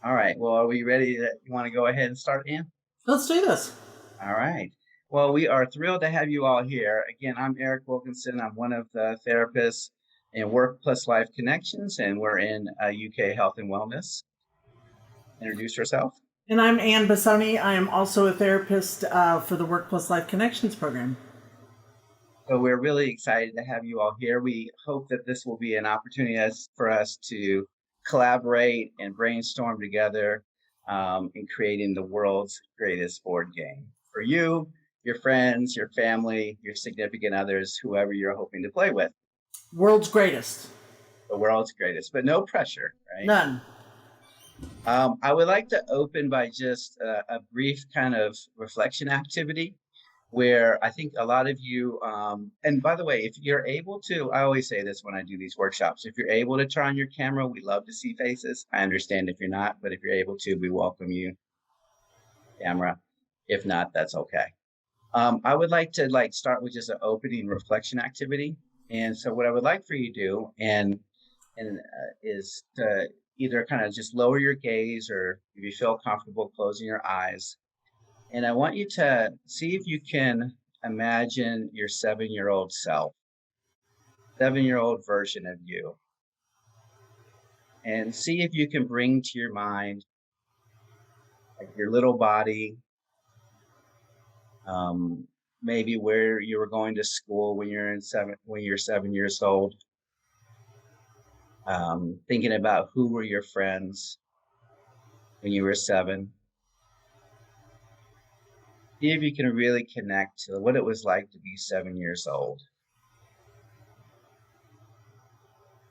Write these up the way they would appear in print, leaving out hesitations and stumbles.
All right. Well, are we ready? You want to go ahead and start, Ian? Let's do this. All right. Well, we are thrilled to have you all here. Again, I'm Eric Wilkinson. I'm one of the therapists in Work Plus Life Connections, and we're in UK Health and Wellness. Introduce yourself. And I'm Ann Bassoni. I am also a therapist for the Work Plus Life Connections program. So we're really excited to have you all here. We hope that this will be an opportunity for us to collaborate and brainstorm together in creating the world's greatest board game for you, your friends, your family, your significant others, whoever you're hoping to play with. World's greatest. The world's greatest, but no pressure, right? None. I would like to open by just a brief kind of reflection activity where I think a lot of you, and by the way, if you're able to, I always say this when I do these workshops, if you're able to turn on your camera, we love to see faces. I understand if you're not, but if you're able to, we welcome you, camera. If not, that's okay. I would like to start with just an opening reflection activity. And so what I would like for you to do is to either kind of just lower your gaze or if you feel comfortable closing your eyes. And I want you to see if you can imagine your 7-year-old self, 7-year-old version of you, and see if you can bring to your mind like your little body, maybe where you were going to school when you're 7 years old, thinking about who were your friends when you were 7. See if you can really connect to what it was like to be 7 years old.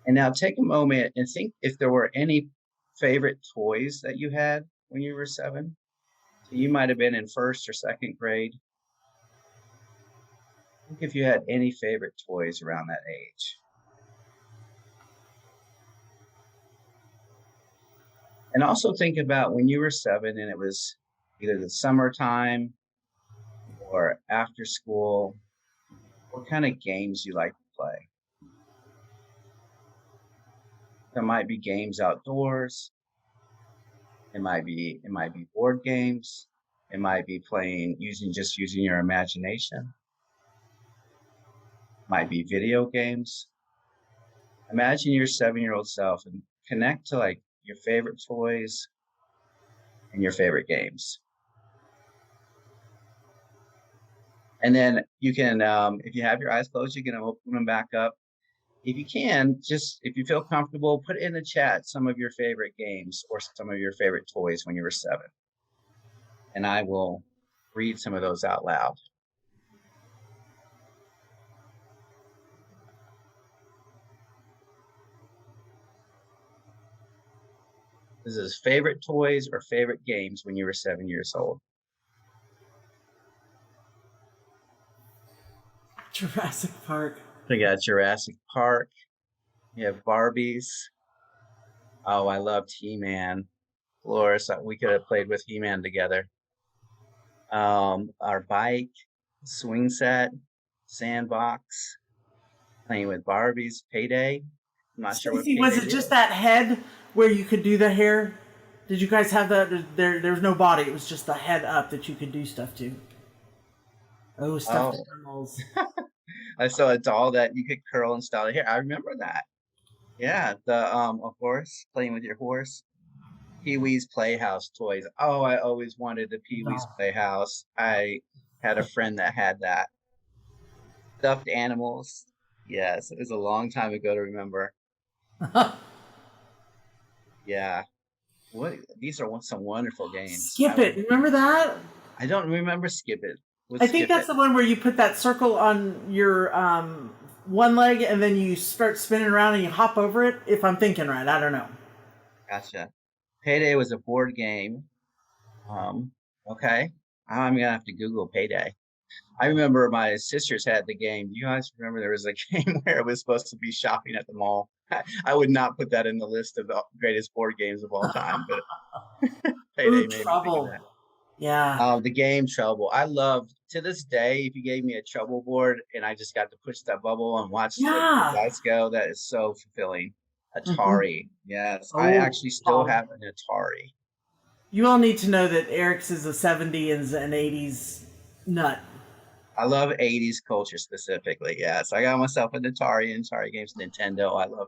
And now take a moment and think if there were any favorite toys that you had when you were 7. So you might have been in first or second grade. Think if you had any favorite toys around that age. And also think about when you were 7 and it was either the summertime or after school, what kind of games you like to play. There might be games outdoors. It might be board games. It might be playing using your imagination. It might be video games. Imagine your 7-year-old self and connect to like your favorite toys and your favorite games. And then you can, if you have your eyes closed, you can open them back up. If you can, just if you feel comfortable, put in the chat some of your favorite games or some of your favorite toys when you were 7. And I will read some of those out loud. This is favorite toys or favorite games when you were 7 years old. Jurassic Park. We got Jurassic Park. You have Barbies. Oh, I loved He-Man. Dolores, we could have played with He-Man together. Our bike, swing set, sandbox, playing with Barbies, Payday. I'm not sure what Stacy, was Payday it just is. that head where you could do the hair? Did you guys have that? There's no body. It was just the head up that you could do stuff to. Oh, stuffed Oh, animals. I saw a doll that you could curl and style the hair. I remember that. Yeah, the a horse, playing with your horse. Pee-wee's Playhouse toys. Oh, I always wanted the Pee-wee's No. Playhouse. I had a friend that had that. Stuffed animals. Yes, it was a long time ago to remember. Yeah. What these are some wonderful games. Skip it. Remember that? I don't remember Skip It. I Let's think skip that's it. the one where you put that circle on your one leg and then you start spinning around and you hop over it. If I'm thinking right, I don't know. Gotcha. Payday was a board game. Okay. I'm gonna have to Google Payday. I remember my sisters had the game. You guys remember there was a game where it was supposed to be shopping at the mall. I would not put that in the list of the greatest board games of all time, but Ooh, Payday made me think of trouble. that. Yeah. The game Trouble. I love to this day. If you gave me a Trouble board and I just got to push that bubble and watch the Yeah. dice go, that is so fulfilling. Hmm. Atari. Yes, I Oh, actually still Tom. have an Atari. You all need to know that Eric's is a 70s and 80s nut. I love 80s culture specifically. Yes, I got myself an Atari games, Nintendo. I love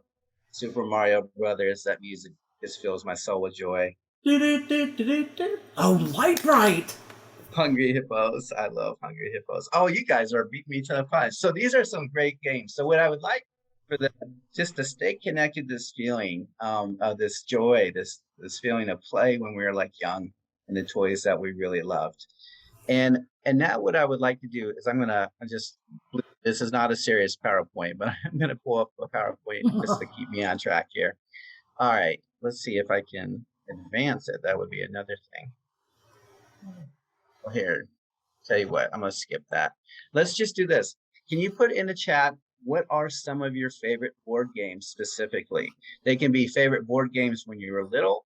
Super Mario Brothers. That music just fills my soul with joy. Do-do-do-do-do-do. Oh, Light Bright! Hungry Hippos. I love Hungry Hippos. Oh, you guys are beating me to the punch. So these are some great games. So what I would like for the just to stay connected to this feeling of this joy, this feeling of play when we were like young and the toys that we really loved. And now what I would like to do is I'm just this is not a serious PowerPoint, but I'm gonna pull up a PowerPoint just to keep me on track here. All right, let's see if I can advance it. That would be another thing. Well, here, tell you what, I'm gonna skip that. Let's just do this. Can you put in the chat what are some of your favorite board games specifically? They can be favorite board games when you were little,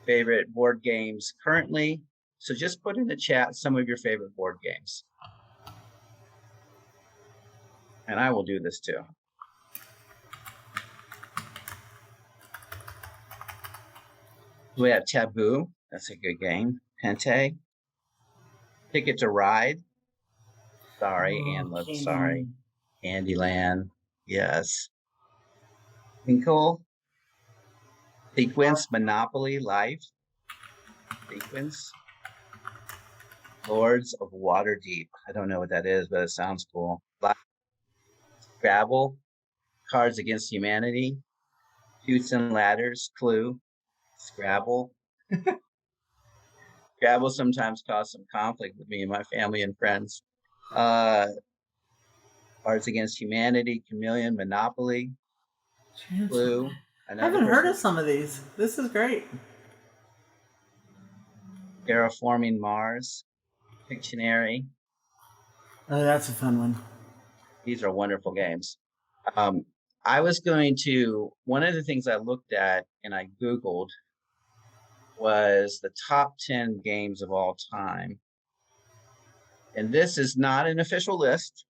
favorite board games currently. So just put in the chat some of your favorite board games. And I will do this too. We have Taboo. That's a good game. Pente. Ticket to Ride. Sorry, Oh, Anne Love. Sorry. Candyland. Candyland. Yes. Tinkle. Sequence. Monopoly. Life. Sequence. Lords of Waterdeep. I don't know what that is, but it sounds cool. Scrabble. Cards Against Humanity. Chutes and Ladders. Clue. Scrabble. Scrabble sometimes caused some conflict with me and my family and friends. Uh, Cards Against Humanity, Chameleon, Monopoly, Clue, I another haven't heard of person, some of these. This is great. Terraforming Mars, Pictionary. Oh, that's a fun one. These are wonderful games. Um, I was going to, one of the things I looked at and I Googled was the top 10 games of all time. And this is not an official list.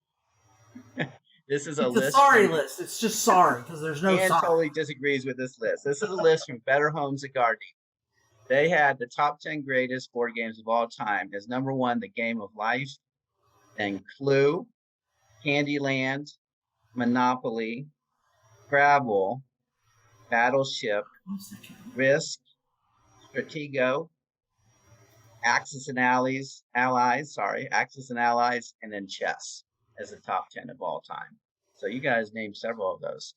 This is a It's a list sorry from, list. It's just sorry because there's no Anne sorry. totally disagrees with this list. This is a list from Better Homes and Gardening. They had the top 10 greatest board games of all time as number one, The Game of Life, then Clue, Candyland, Monopoly, Scrabble, Battleship, Risk, Stratego, Axis and Allies, and then Chess as the top 10 of all time. So you guys named several of those.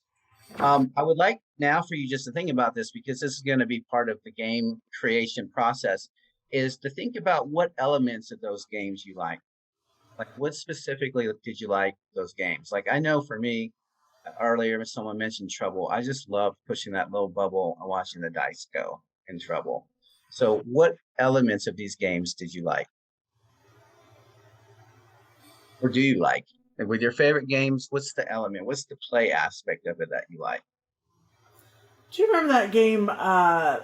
I would like now for you just to think about this because this is going to be part of the game creation process, is to think about what elements of those games you like. Like what specifically did you like those games? Like I know for me, earlier someone mentioned Trouble. I just love pushing that little bubble and watching the dice go in Trouble. So what elements of these games did you like? Or do you like? And with your favorite games, what's the element? What's the play aspect of it that you like? Do you remember that game? I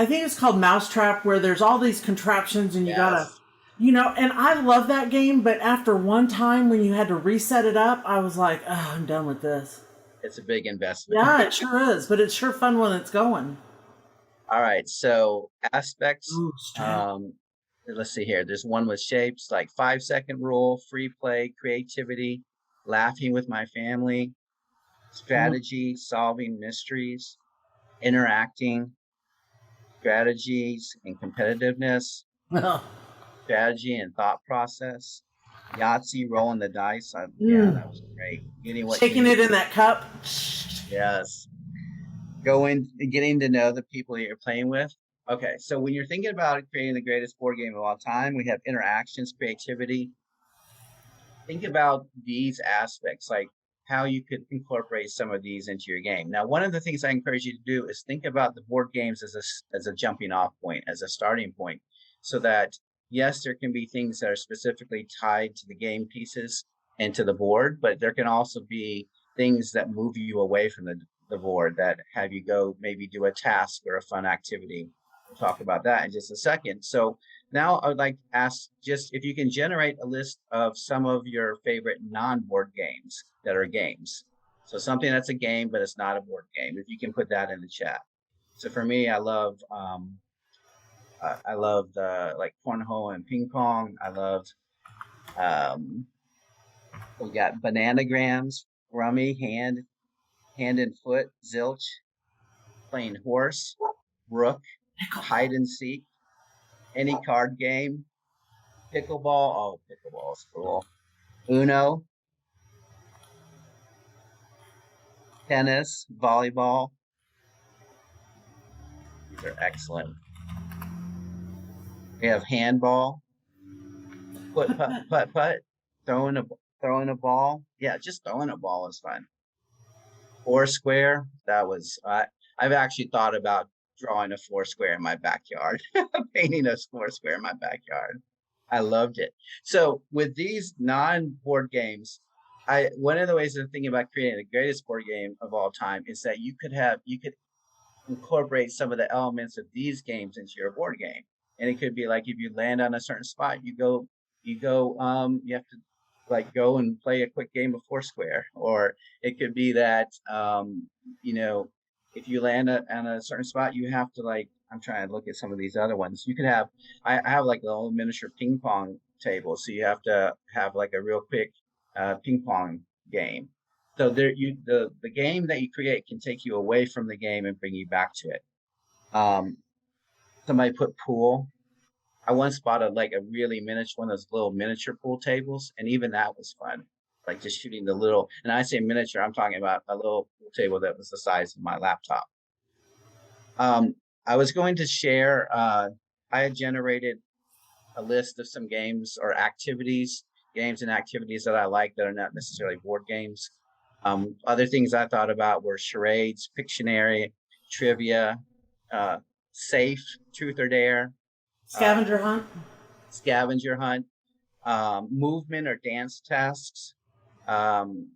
think it's called Mousetrap, where there's all these contraptions and you gotta, Yes. and I love that game, but after one time when you had to reset it up, I was like, oh, I'm done with this. It's a big investment. Yeah, it sure is, but it's sure fun when it's going. All right. So aspects. Ooh, strap. Um, let's see here. There's one with shapes like 5 second rule, free play, creativity, laughing with my family, strategy, solving mysteries, interacting, strategies and competitiveness, strategy and thought process, Yahtzee, rolling the dice. Yeah, that was great. Getting what you Shaking it need. in that cup. Yes. Getting to know the people that you're playing with. Okay, so when you're thinking about creating the greatest board game of all time, we have interactions, creativity. Think about these aspects, like how you could incorporate some of these into your game. Now, one of the things I encourage you to do is think about the board games as a jumping off point, as a starting point, so that yes, there can be things that are specifically tied to the game pieces and to the board, but there can also be things that move you away from the board that have you go maybe do a task or a fun activity. We'll talk about that in just a second. So now I would like to ask just if you can generate a list of some of your favorite non-board games that are games. So something that's a game, but it's not a board game. If you can put that in the chat. So for me, I love the like cornhole and ping pong. I love um, we got bananagrams, rummy, hand and foot, zilch, playing horse, rook, hide and seek, any card game, pickleball. Oh, pickleball is cool. Uno, tennis, volleyball. These are excellent. We have handball, putt, throwing a ball. Yeah, just throwing a ball is fun. Foursquare. That was I've actually thought about drawing a foursquare in my backyard, painting a foursquare in my backyard. I loved it. So with these non-board games, one of the ways of thinking about creating the greatest board game of all time is that you could incorporate some of the elements of these games into your board game. And it could be like if you land on a certain spot, you have to like go and play a quick game of Foursquare. Or it could be that if you land on a certain spot, you have to like, I'm trying to look at some of these other ones. You could have, I have like the old miniature ping pong table. So you have to have like a real quick ping pong game. So the game that you create can take you away from the game and bring you back to it. Somebody put pool. I once bought like a really miniature one of those little miniature pool tables, and even that was fun. Like just shooting the little, and I say miniature, I'm talking about a little pool table that was the size of my laptop. I was going to share. I had generated a list of some games and activities that I like that are not necessarily board games. Other things I thought about were charades, Pictionary, trivia, safe, truth or dare, scavenger hunt, movement or dance tasks,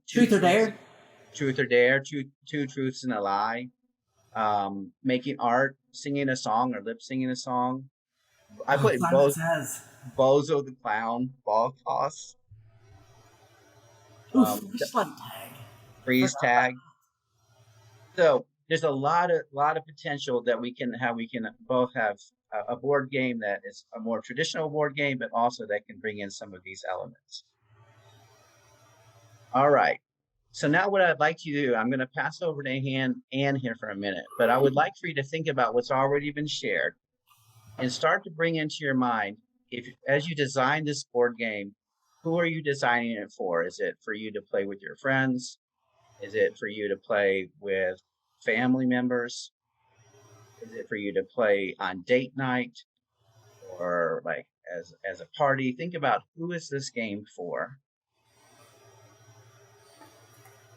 truth or dare, two truths and a lie, making art, singing a song or lip singing a song. I put both Bozo the Clown, ball toss, freeze tag. So there's a lot of potential that we can both have a board game that is a more traditional board game, but also that can bring in some of these elements. All right. So now what I'd like you to do, I'm going to pass over to Ann here for a minute, but I would like for you to think about what's already been shared and start to bring into your mind, as you design this board game, who are you designing it for? Is it for you to play with your friends? Is it for you to play with family members? Is it for you to play on date night or like as a party? Think about, who is this game for?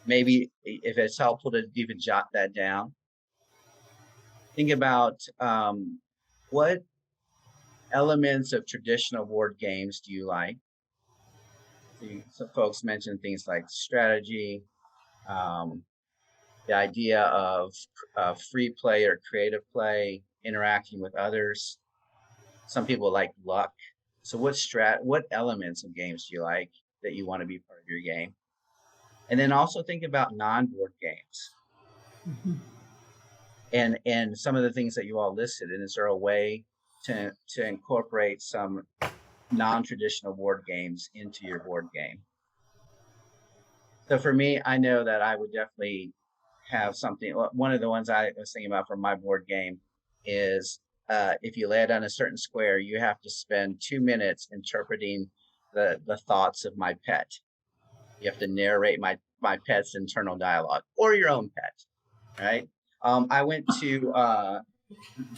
Maybe if it's helpful to even jot that down. Think about what elements of traditional board games do you like? Some folks mentioned things like strategy, the idea of free play or creative play, interacting with others. Some people like luck. So what elements of games do you like that you want to be part of your game? And then also think about non-board games. Mm-hmm. And some of the things that you all listed. And is there a way to incorporate some non-traditional board games into your board game? So for me, I know that I would definitely have something. One of the ones I was thinking about for my board game is if you land on a certain square, you have to spend 2 minutes interpreting the thoughts of my pet. You have to narrate my pet's internal dialogue, or your own pet, right? I went to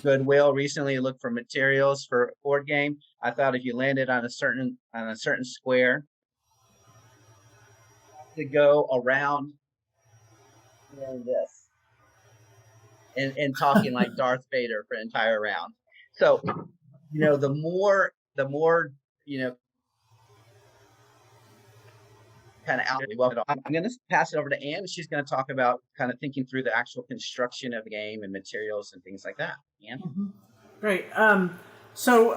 Goodwill recently to look for materials for a board game. I thought if you landed on a certain square, to go around doing this and talking like Darth Vader for an entire round. So, the more kind of out. I'm going to pass it over to Ann. She's going to talk about kind of thinking through the actual construction of the game and materials and things like that. Ann? Mm-hmm. Great. So,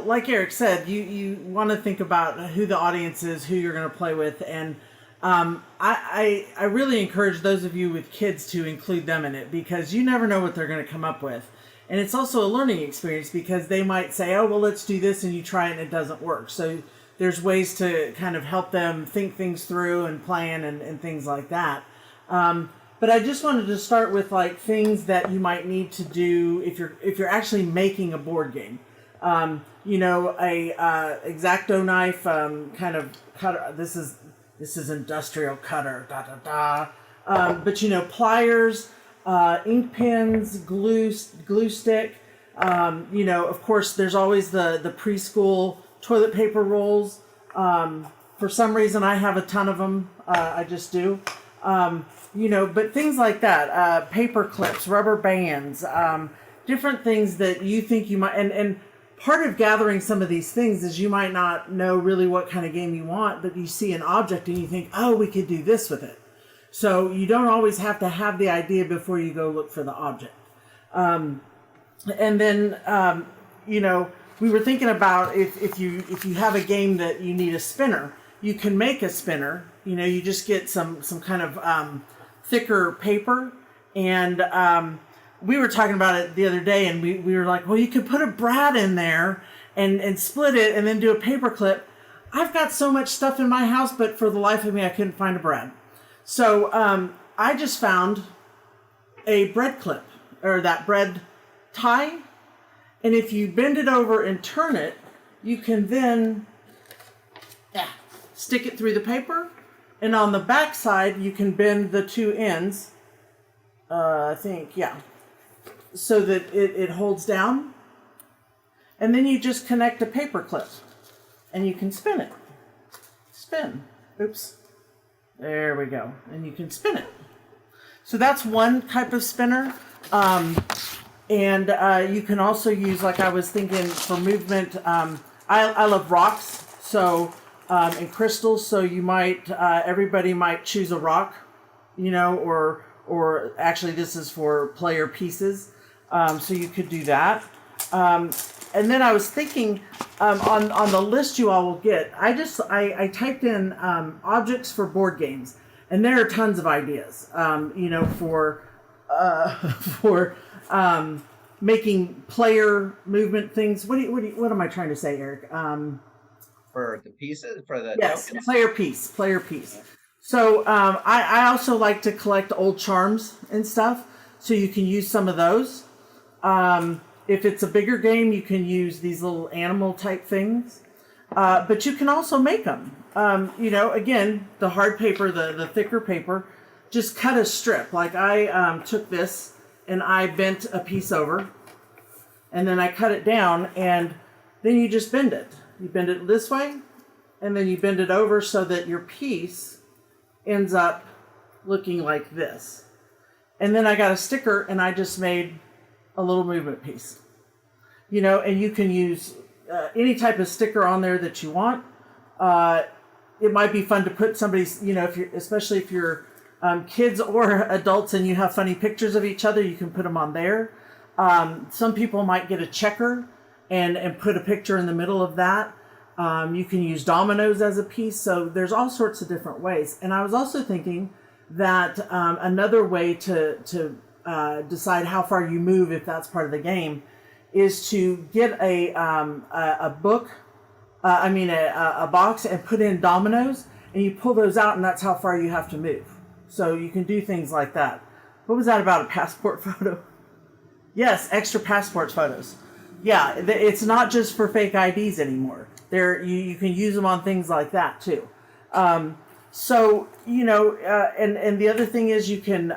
like Eric said, you want to think about who the audience is, who you're going to play with, and I really encourage those of you with kids to include them in it, because you never know what they're going to come up with. And it's also a learning experience, because they might say, oh, well, let's do this, and you try it and it doesn't work. So there's ways to kind of help them think things through and plan and things like that. But I just wanted to start with like things that you might need to do if you're actually making a board game. You know, a X-Acto knife, kind of cutter. This is industrial cutter. Da da da. But you know, pliers, ink pens, glue stick. You know, of course, there's always the preschool toilet paper rolls. For some reason, I have a ton of them. I just do. You know, but things like that, paper clips, rubber bands, different things that you think you might, and part of gathering some of these things is you might not know really what kind of game you want, but you see an object and you think, oh, we could do this with it. So you don't always have to have the idea before you go look for the object. And then, you know, we were thinking about if you have a game that you need a spinner, you can make a spinner. You know, you just get some kind of thicker paper, and we were talking about it the other day, and we were like, well, you could put a brad in there and split it and then do a paper clip. I've got so much stuff in my house, but for the life of me, I couldn't find a brad. So I just found a bread clip, or that bread tie, and if you bend it over and turn it, you can then stick it through the paper. And on the back side, you can bend the two ends, I think, yeah, so that it holds down. And then you just connect a paper clip, and you can spin it. Spin. Oops. There we go. And you can spin it. So that's one type of spinner. And you can also use, like I was thinking, for movement. I love rocks, so... and crystals, so you might, everybody might choose a rock, you know, or actually this is for player pieces, so you could do that. And then I was thinking, on the list you all will get, I typed in objects for board games, and there are tons of ideas, you know, for making player movement things. What am I trying to say, Eric? For the pieces, for the yes, tokens? player piece. So I also like to collect old charms and stuff, so you can use some of those. If it's a bigger game, you can use these little animal type things, but you can also make them. You know, again, the hard paper, the thicker paper, just cut a strip. Like I took this and I bent a piece over, and then I cut it down, and then you just bend it. You bend it this way, and then you bend it over so that your piece ends up looking like this. And then I got a sticker, and I just made a little movement piece. You know, and you can use any type of sticker on there that you want. It might be fun to put somebody's, you know, especially if you're kids or adults and you have funny pictures of each other, you can put them on there. Some people might get a checker and put a picture in the middle of that. You can use dominoes as a piece. So there's all sorts of different ways. And I was also thinking that another way to decide how far you move, if that's part of the game, is to get a book, a box, and put in dominoes, and you pull those out, and that's how far you have to move. So you can do things like that. What was that about, a passport photo? Yes, extra passport photos. Yeah, it's not just for fake IDs anymore. You can use them on things like that too. So, you know, and the other thing is you can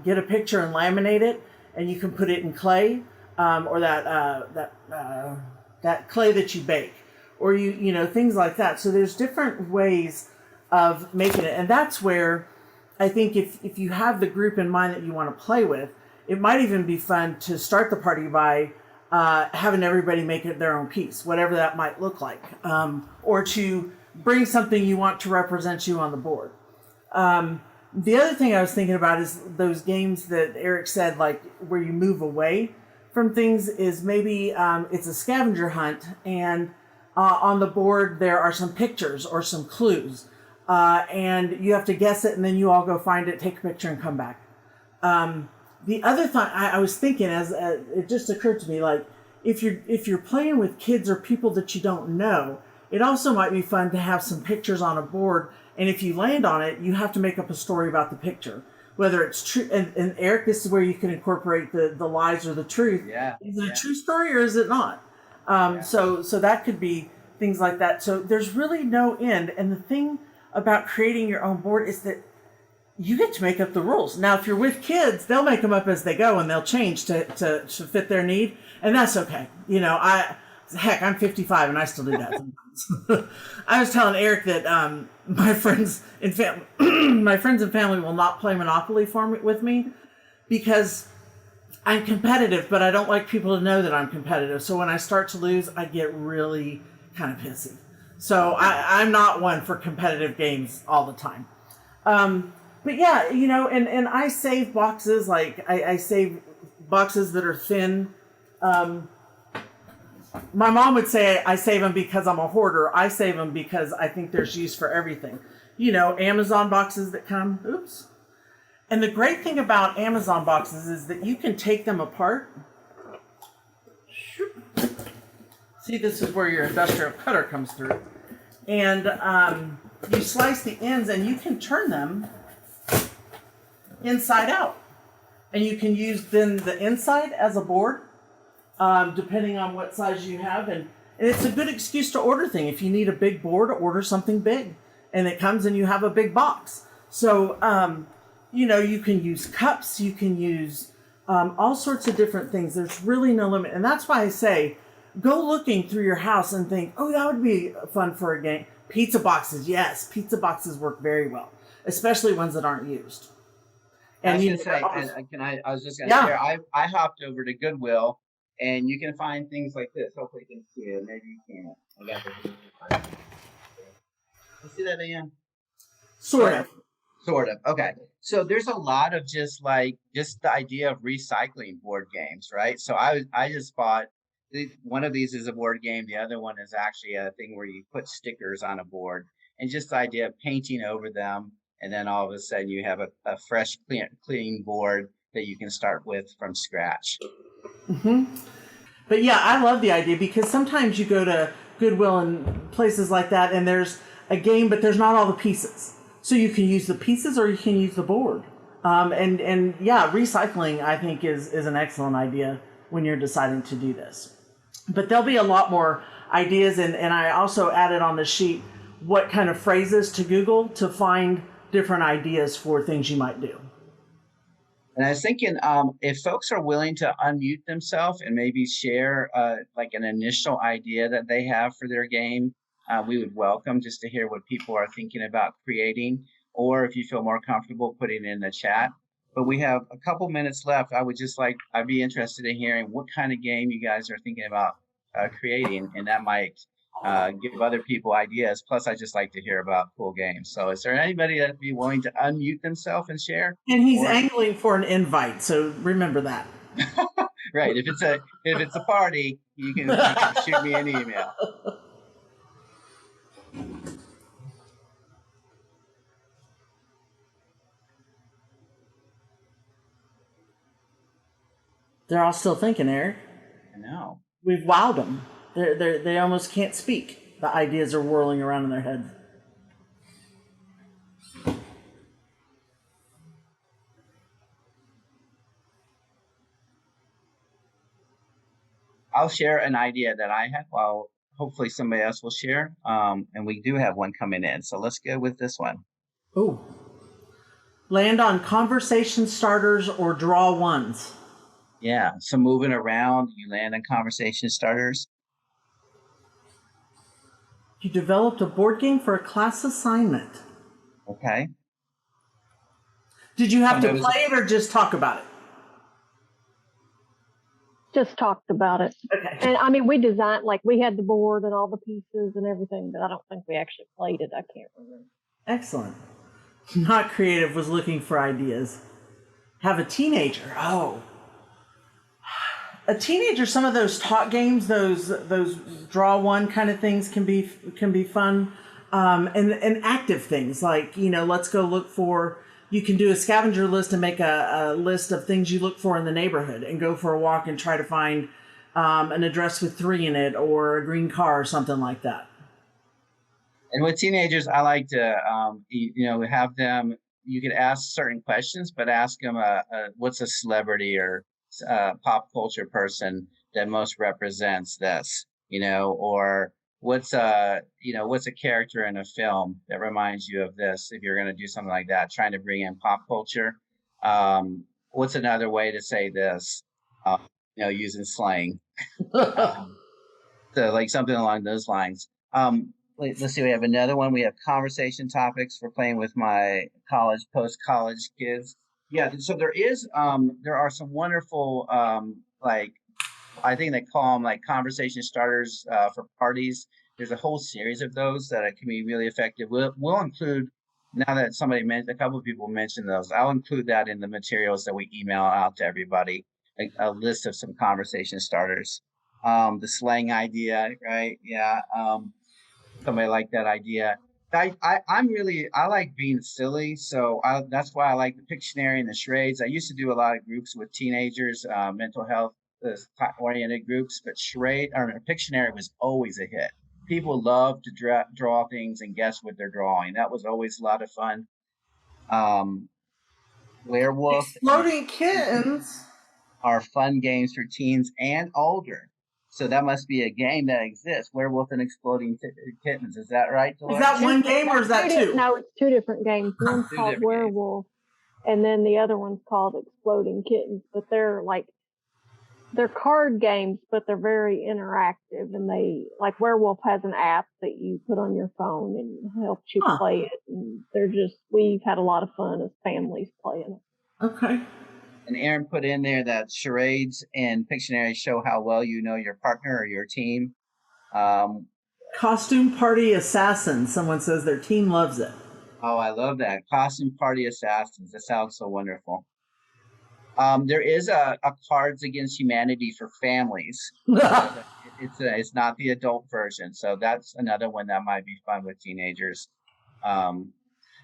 get a picture and laminate it, and you can put it in clay, or that clay that you bake, or you know, things like that. So there's different ways of making it, and that's where I think if you have the group in mind that you want to play with, it might even be fun to start the party by having everybody make it their own piece, whatever that might look like, or to bring something you want to represent you on the board. The other thing I was thinking about is those games that Eric said, like where you move away from things, is maybe it's a scavenger hunt, and on the board there are some pictures or some clues. and you have to guess it, and then you all go find it, take a picture, and come back. The other thing I was thinking, as it just occurred to me, like if you're playing with kids or people that you don't know, it also might be fun to have some pictures on a board. And if you land on it, you have to make up a story about the picture, whether it's true. And Eric, this is where you can incorporate the lies or the truth. Yeah. Is it a true story or is it not? So that could be things like that. So there's really no end. And the thing about creating your own board is that you get to make up the rules. Now, if you're with kids, they'll make them up as they go and they'll change to fit their need. And that's okay. You know, I'm 55 and I still do that sometimes. I was telling Eric that my friends and family will not play Monopoly with me because I'm competitive, but I don't like people to know that I'm competitive. So when I start to lose, I get really kind of pissy. So I'm not one for competitive games all the time. But yeah, you know, and I save boxes, like I save boxes that are thin. My mom would say I save them because I'm a hoarder. I save them because I think there's use for everything. You know, Amazon boxes that come, oops. And the great thing about Amazon boxes is that you can take them apart. See, this is where your industrial cutter comes through. And you slice the ends and you can turn them inside out. And you can use then the inside as a board, depending on what size you have. And it's a good excuse to order things. If you need a big board, order something big. And it comes and you have a big box. So, you know, you can use cups, you can use all sorts of different things. There's really no limit. And that's why I say, go looking through your house and think, oh, that would be fun for a game. Pizza boxes, yes. Pizza boxes work very well, especially ones that aren't used. And I was just going to share, I hopped over to Goodwill, and you can find things like this. Hopefully you can see it. Maybe you can't. I got the You see that, Ian? Sort of. Sort of. Okay. So there's a lot of just the idea of recycling board games, right? So I just bought one of these is a board game. The other one is actually a thing where you put stickers on a board, and just the idea of painting over them. And then all of a sudden you have a fresh, clean board that you can start with from scratch. Mm-hmm. But yeah, I love the idea because sometimes you go to Goodwill and places like that and there's a game, but there's not all the pieces. So you can use the pieces or you can use the board. And yeah, recycling I think is an excellent idea when you're deciding to do this. But there'll be a lot more ideas. And I also added on the sheet what kind of phrases to Google to find different ideas for things you might do. And I was thinking, if folks are willing to unmute themselves and maybe share like an initial idea that they have for their game, we would welcome just to hear what people are thinking about creating, or if you feel more comfortable putting it in the chat. But we have a couple minutes left. I'd be interested in hearing what kind of game you guys are thinking about creating, and that might give other people ideas. Plus, I just like to hear about cool games. So is there anybody that'd be willing to unmute themselves and share? And he's angling for an invite, so remember that. Right. If it's a party, you can shoot me an email. They're all still thinking, Eric. I know. We've wowed them. They almost can't speak. The ideas are whirling around in their heads. I'll share an idea that I had. Well, hopefully somebody else will share. And we do have one coming in. So let's go with this one. Ooh. Land on conversation starters or draw ones. Yeah. So moving around, you land on conversation starters. You developed a board game for a class assignment. Okay. Did you have to play it or just talk about it? Just talked about it. Okay. And I mean, we designed, like we had the board and all the pieces and everything, but I don't think we actually played it. I can't remember. Excellent. Not creative was looking for ideas. Have a teenager. Oh. A teenager, some of those talk games, those draw one kind of things can be fun. And active things like, let's go look for. You can do a scavenger list and make a list of things you look for in the neighborhood, and go for a walk and try to find an address with 3 in it, or a green car, or something like that. And with teenagers, I like to, have them. You could ask certain questions, but ask them, what's a celebrity or pop culture person that most represents this, or what's a character in a film that reminds you of this. If you're going to do something like that, trying to bring in pop culture, what's another way to say this? Using slang. Um, so like something along those lines. Let's see. We have another one. We have conversation topics for playing with my post-college kids. Yeah. So there are some wonderful, like, I think they call them like conversation starters for parties. There's a whole series of those that can be really effective. We'll include, now that a couple of people mentioned those, I'll include that in the materials that we email out to everybody, a list of some conversation starters. The slang idea, right? Yeah. Somebody like that idea. I like being silly, so that's why I like the Pictionary and the charades. I used to do a lot of groups with teenagers, mental health oriented groups, but charade or Pictionary was always a hit. People love to draw things and guess what they're drawing. That was always a lot of fun. Um, Werewolf and Exploding kittens. are fun games for teens and older. So that must be a game that exists. Werewolf and Exploding Kittens. Is that right, Is Dolores? that one game or is that two? No, it's 2 different games. One's Two called different games. Werewolf, and then the other one's called Exploding Kittens. But they're card games, but they're very interactive. And like Werewolf has an app that you put on your phone and helps you play it. And we've had a lot of fun as families playing it. Okay. And Aaron put in there that charades and Pictionary show how well you know your partner or your team. Costume Party Assassins. Someone says their team loves it. Oh, I love that. Costume Party Assassins. That sounds so wonderful. There is a Cards Against Humanity for families. It's not the adult version, so that's another one that might be fun with teenagers. But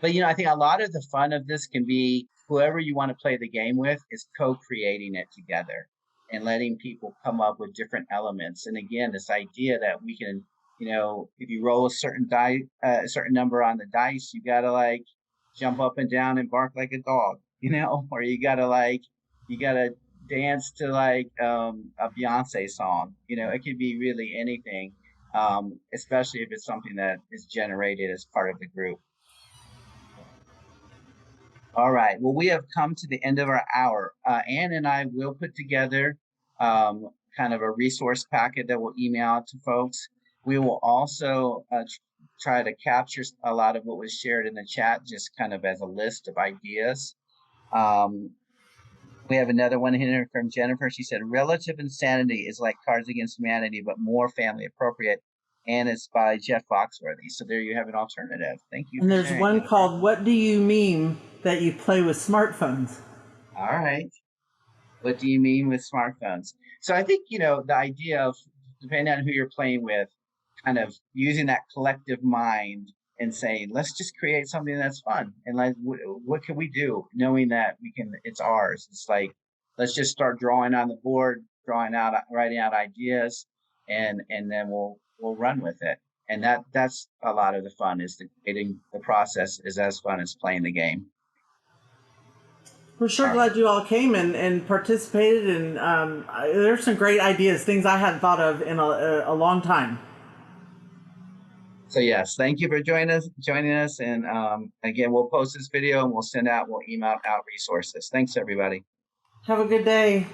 I think a lot of the fun of this can be whoever you want to play the game with is co-creating it together and letting people come up with different elements. And again, this idea that we can, if you roll a certain certain number on the dice, you gotta like jump up and down and bark like a dog, or you gotta dance to like a Beyonce song. It could be really anything, especially if it's something that is generated as part of the group. All right. Well, we have come to the end of our hour. Ann and I will put together kind of a resource packet that we'll email out to folks. We will also try to capture a lot of what was shared in the chat, just kind of as a list of ideas. We have another one here from Jennifer. She said, "Relative Insanity is like Cards Against Humanity, but more family appropriate. And it's by Jeff Foxworthy." So there you have an alternative. Thank you. And there's one called "What Do You Mean That You Play with Smartphones?" All right. What do you mean with smartphones? So I think, the idea of, depending on who you're playing with, kind of using that collective mind and saying, let's just create something that's fun. And like, what can we do? Knowing that it's ours. It's like, let's just start drawing on the board, writing out ideas, and then we'll run with it. And that's a lot of the fun, is creating the process is as fun as playing the game. We're sure glad you all came and participated. And there's some great ideas, things I hadn't thought of in a long time. So yes, thank you for joining us. And again, we'll post this video and we'll email out resources. Thanks, everybody. Have a good day.